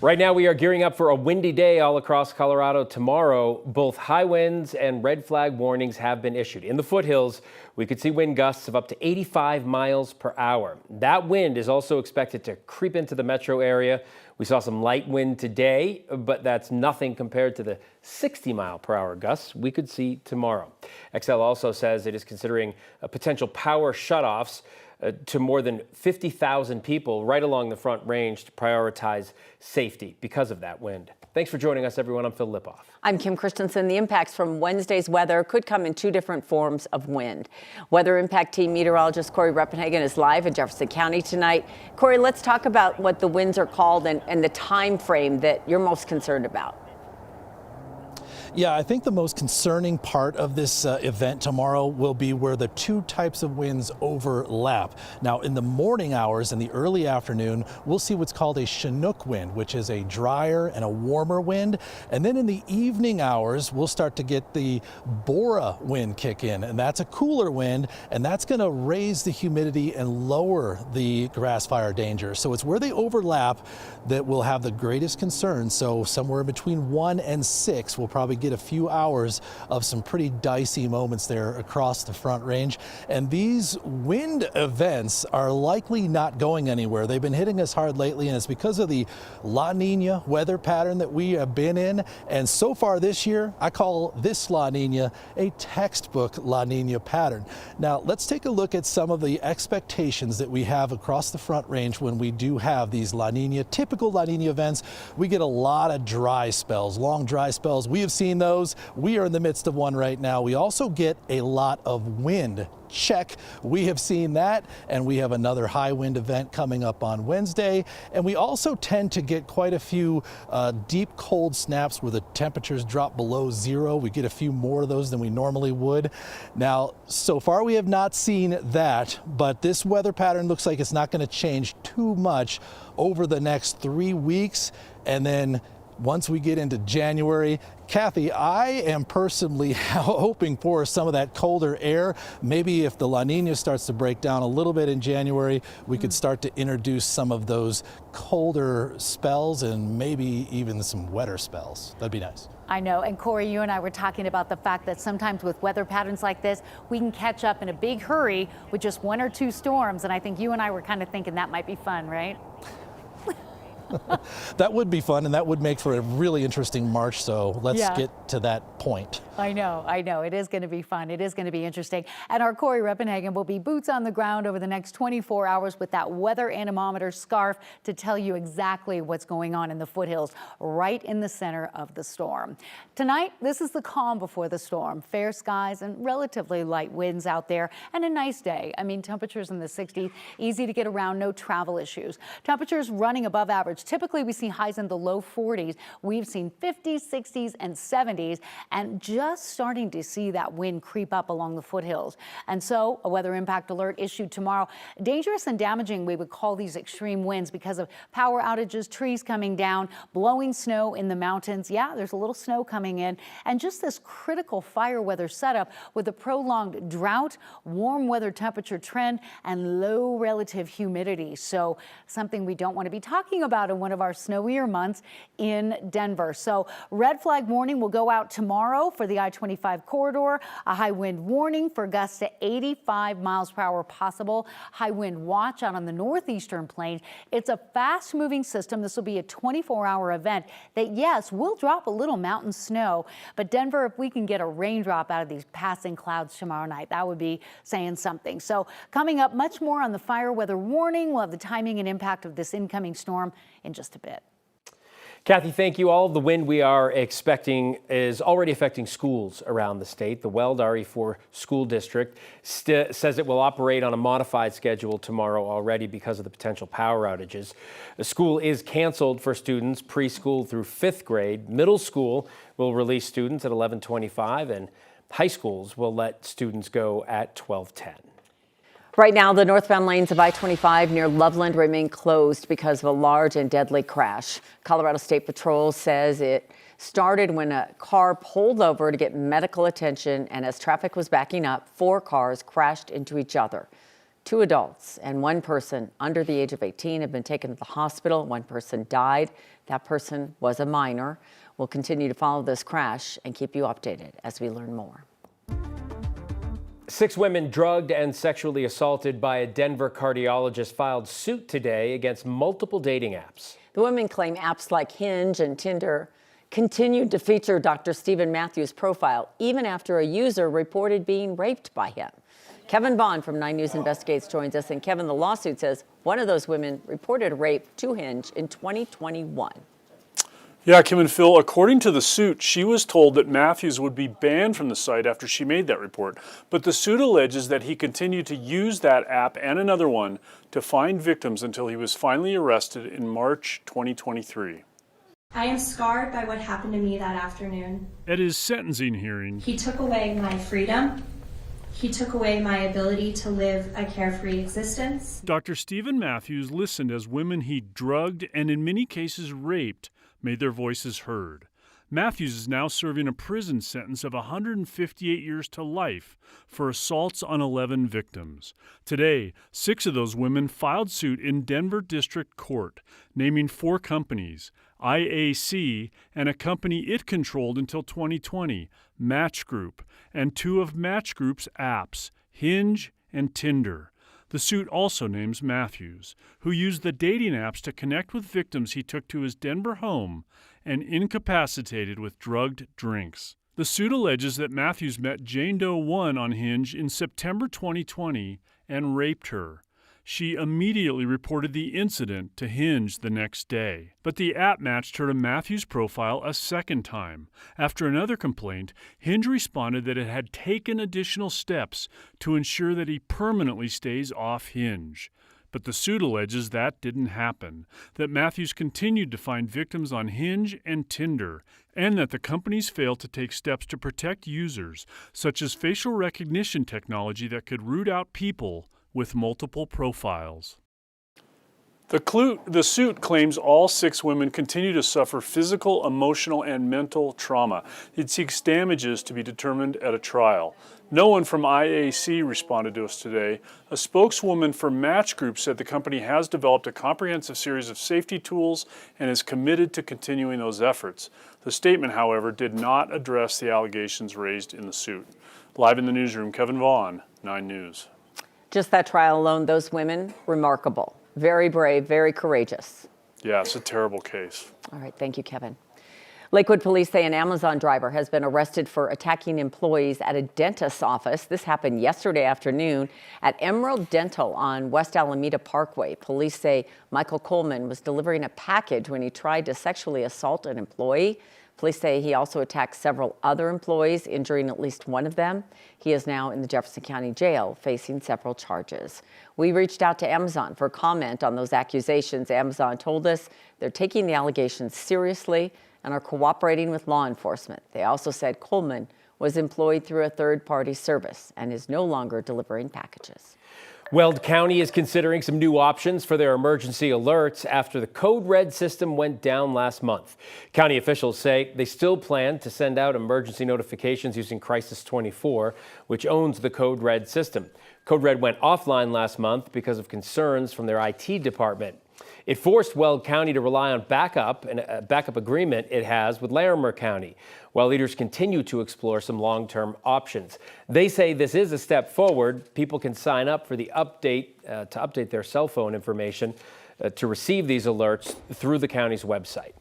Right now, we are gearing up for a windy day all across Colorado tomorrow. Both high winds and red flag warnings have been issued. In the foothills, we could see wind gusts of up to 85 miles per hour. That wind is also expected to creep into the metro area. We saw some light wind today, but that's nothing compared to the 60-mile-per-hour gusts we could see tomorrow. XL also says it is considering potential power shutoffs to more than 50,000 people right along the Front Range to prioritize safety because of that wind. Thanks for joining us, everyone. I'm Phil Lipoff. I'm Kim Christensen. The impacts from Wednesday's weather could come in two different forms of wind. Weather Impact Team meteorologist Corey Reppenhagen is live in Jefferson County tonight. Corey, let's talk about what the winds are called and the time frame that you're most concerned about. Yeah, I think the most concerning part of this event tomorrow will be where the two types of winds overlap. Now, in the morning hours and the early afternoon, we'll see what's called a Chinook wind, which is a drier and a warmer wind. And then in the evening hours, we'll start to get the Bora wind kick in, and that's a cooler wind, and that's going to raise the humidity and lower the grass fire danger. So it's where they overlap that we'll have the greatest concern. So somewhere between 1 and 6, we'll probably get a few hours of some pretty dicey moments there across the Front Range. And these wind events are likely not going anywhere. They've been hitting us hard lately, and it's because of the La Nina weather pattern that we have been in. And so far this year, I call this La Nina a textbook La Nina pattern. Now, let's take a look at some of the expectations that we have across the Front Range when we do have these La Nina, typical La Nina events. We get a lot of dry spells, long dry spells. We have seen those. We are in the midst of one right now. We also get a lot of wind. Check. We have seen that, and we have another high wind event coming up on Wednesday. And we also tend to get quite a few deep cold snaps where the temperatures drop below zero. We get a few more of those than we normally would. Now, so far we have not seen that, but this weather pattern looks like it's not going to change too much over the next 3 weeks. And then once we get into January, Kathy, I am personally hoping for some of that colder air. Maybe if the La Nina starts to break down a little bit in January, we could start to introduce some of those colder spells and maybe even some wetter spells. That'd be nice. I know. And Corey, you and I were talking about the fact that sometimes with weather patterns like this, we can catch up in a big hurry with just 1 or 2 storms. And I think you and I were kind of thinking that might be fun, right? That would be fun, and that would make for a really interesting March, so let's get to that point. I know. It is going to be fun. It is going to be interesting. And our Corey Reppenhagen will be boots on the ground over the next 24 hours with that weather anemometer scarf to tell you exactly what's going on in the foothills, right in the center of the storm. Tonight, this is the calm before the storm. Fair skies and relatively light winds out there, and a nice day. I mean, temperatures in the 60s, easy to get around, no travel issues. Temperatures running above average. Typically, we see highs in the low 40s. We've seen 50s, 60s, and 70s, and just starting to see that wind creep up along the foothills. And so a weather impact alert issued tomorrow. Dangerous and damaging, we would call these extreme winds because of power outages, trees coming down, blowing snow in the mountains. Yeah, there's a little snow coming in, and just this critical fire weather setup with a prolonged drought, warm weather temperature trend, and low relative humidity. So something we don't want to be talking about in one of our snowier months in Denver. So red flag warning will go out tomorrow for the I-25 corridor. A high wind warning for gusts to 85 miles per hour possible. High wind watch out on the northeastern plains. It's a fast moving system. This will be a 24-hour event that, yes, will drop a little mountain snow. But Denver, if we can get a raindrop out of these passing clouds tomorrow night, that would be saying something. So coming up, much more on the fire weather warning. We'll have the timing and impact of this incoming storm in just a bit. Kathy, thank you. All of the wind we are expecting is already affecting schools around the state. The Weld RE4 school district says it will operate on a modified schedule tomorrow already because of the potential power outages. The school is canceled for students preschool through 5th grade. Middle school will release students at 11:25, and high schools will let students go at 12:10. Right now, the northbound lanes of I-25 near Loveland remain closed because of a large and deadly crash. Colorado State Patrol says it started when a car pulled over to get medical attention, and as traffic was backing up, 4 cars crashed into each other. 2 adults and 1 person under the age of 18 have been taken to the hospital. 1 person died. That person was a minor. We'll continue to follow this crash and keep you updated as we learn more. 6 women drugged and sexually assaulted by a Denver cardiologist filed suit today against multiple dating apps. The women claim apps like Hinge and Tinder continued to feature Dr. Stephen Matthews' profile even after a user reported being raped by him. Kevin Vaughn from 9 News Investigates joins us. And Kevin, the lawsuit says one of those women reported rape to Hinge in 2021. Yeah, Kim and Phil, according to the suit, she was told that Matthews would be banned from the site after she made that report. But the suit alleges that he continued to use that app and another one to find victims until he was finally arrested in March 2023. I am scarred by what happened to me that afternoon. At his sentencing hearing, He took away my freedom. He took away my ability to live a carefree existence. Dr. Stephen Matthews listened as women he drugged and in many cases raped made their voices heard. Matthews is now serving a prison sentence of 158 years to life for assaults on 11 victims. Today, 6 of those women filed suit in Denver District Court, naming 4 companies, IAC and a company it controlled until 2020, Match Group, and 2 of Match Group's apps, Hinge and Tinder. The suit also names Matthews, who used the dating apps to connect with victims he took to his Denver home and incapacitated with drugged drinks. The suit alleges that Matthews met Jane Doe 1 on Hinge in September 2020 and raped her. She immediately reported the incident to Hinge the next day. But the app matched her to Matthews' profile a second time. After another complaint, Hinge responded that it had taken additional steps to ensure that he permanently stays off Hinge. But the suit alleges that didn't happen, that Matthews continued to find victims on Hinge and Tinder, and that the companies failed to take steps to protect users, such as facial recognition technology that could root out people with multiple profiles. The suit claims all 6 women continue to suffer physical, emotional, and mental trauma. It seeks damages to be determined at a trial. No one from IAC responded to us today. A spokeswoman for Match Group said the company has developed a comprehensive series of safety tools and is committed to continuing those efforts. The statement, however, did not address the allegations raised in the suit. Live in the newsroom, Kevin Vaughn, 9 News. Just that trial alone, those women, remarkable. Very brave, very courageous. Yeah, it's a terrible case. All right, thank you, Kevin. Lakewood police say an Amazon driver has been arrested for attacking employees at a dentist's office. This happened yesterday afternoon at Emerald Dental on West Alameda Parkway. Police say Michael Coleman was delivering a package when he tried to sexually assault an employee. Police say he also attacked several other employees, injuring at least one of them. He is now in the Jefferson County Jail facing several charges. We reached out to Amazon for comment on those accusations. Amazon told us they're taking the allegations seriously and are cooperating with law enforcement. They also said Coleman was employed through a third-party service and is no longer delivering packages. Weld County is considering some new options for their emergency alerts after the Code Red system went down last month. County officials say they still plan to send out emergency notifications using Crisis 24, which owns the Code Red system. Code Red went offline last month because of concerns from their IT department. It forced Weld County to rely on backup agreement it has with Larimer County, while leaders continue to explore some long-term options. They say this is a step forward. People can sign up for the update to update their cell phone information to receive these alerts through the county's website.